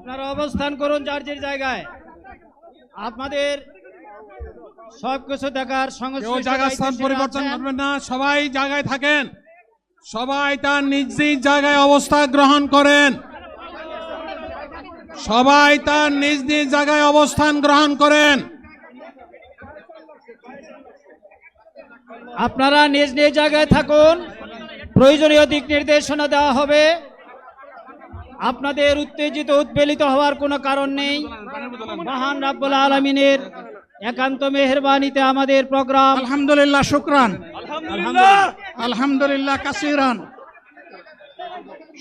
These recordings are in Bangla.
আপনারা অবস্থান করুন যার যার জায়গায়। আপনাদের সবকিছু দেখার সংশ্লিষ্ট জায়গা স্থান পরিবর্তন করবেন না, সবাই জায়গায় থাকেন, সবাই তার নিজ নিজ জায়গায় অবস্থান গ্রহণ করেন, সবাই তার নিজ নিজ জায়গায় অবস্থান গ্রহণ করেন। আপনারা নিজ নিজ জায়গায় থাকুন, প্রয়োজনীয় দিক নির্দেশনা দেওয়া হবে। আপনাদের উত্তেজিত উদ্বেলিত হওয়ার কোনো কারণ নেই। মহান রাব্বুল আলামিনের একান্ত মেহেরবানিতে আমাদের প্রোগ্রাম আলহামদুলিল্লাহ, শুকরান, আলহামদুলিল্লাহ কাসিরান।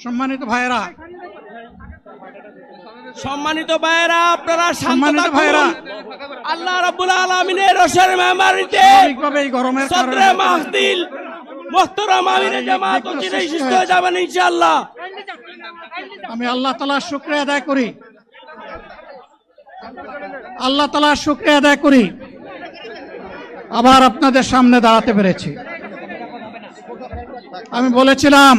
সম্মানিত ভাইরা, আপনারা সম্মানিত ভাইরা, আল্লাহ রাব্বুল আলামিনের রসের মেহমানিতে স্বাভাবিকভাবে এই গরমের সদরে মাহফিল মুহতারাম আমিরে জামাত চিরাই সুস্থ হয়ে যাবেন ইনশাআল্লাহ। আমি আল্লাহ তাআলার শুকরিয়া আদায় করি, আল্লাহ তাআলার শুকরিয়া আদায় করি আবার আপনাদের সামনে দাঁড়াতে পেরেছি। আমি বলেছিলাম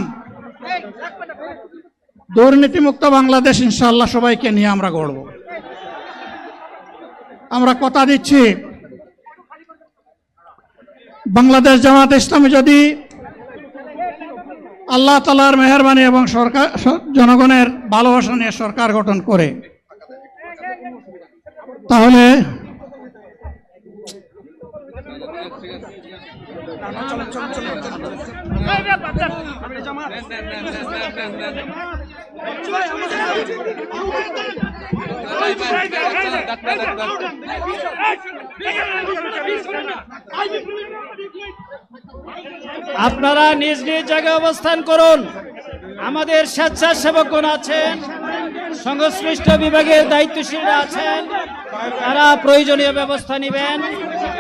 দুর্নীতিমুক্ত বাংলাদেশ ইনশাআল্লাহ সবাইকে নিয়ে আমরা গড়ব। আমরা কথা দিচ্ছি, বাংলাদেশ জামাত ইসলামী যদি আল্লাহ তাআলার মেহেরবানি এবং সরকার জনগণের ভালোবাসা নিয়ে সরকার গঠন করে, তাহলে আপনারা নিজ নিজ জায়গায় অবস্থান করুন। আমাদের স্বেচ্ছাসেবকগণ আছেন, সংশ্লিষ্ট বিভাগের দায়িত্বশীলরা আছেন, তারা প্রয়োজনীয় ব্যবস্থা নেবেন।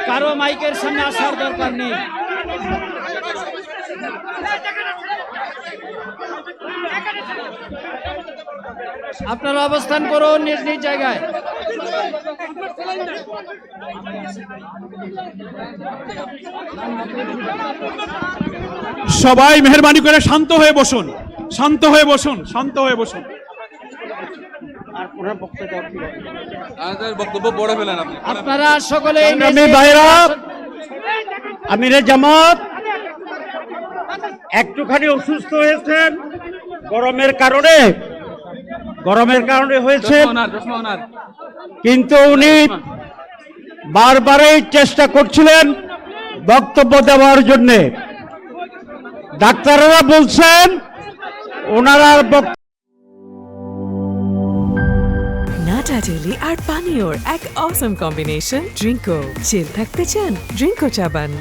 কারো মাইকের সামনে আসার দরকার নেই। আপনারা অবস্থান করুন নিজ নিজ জায়গায়। সবাই মেহেরবানি করে শান্ত হয়ে বসুন, শান্ত হয়ে বসুন, শান্ত হয়ে বসুন। আপনারা সকলে ভাইরা, আমিরে জামাত একটুখানি অসুস্থ হয়েছেন গরমের কারণে হয়েছে, কিন্তু উনি বারবারই চেষ্টা করছিলেন বক্তব্য দেওয়ার জন্য। ডাক্তাররা বলছেন ওনারা নাটা জেলি আর পানীয়র এক অসম কম্বিনেশন ড্রিঙ্কো। চিল থাকতে চান, ড্রিঙ্কো চাবান।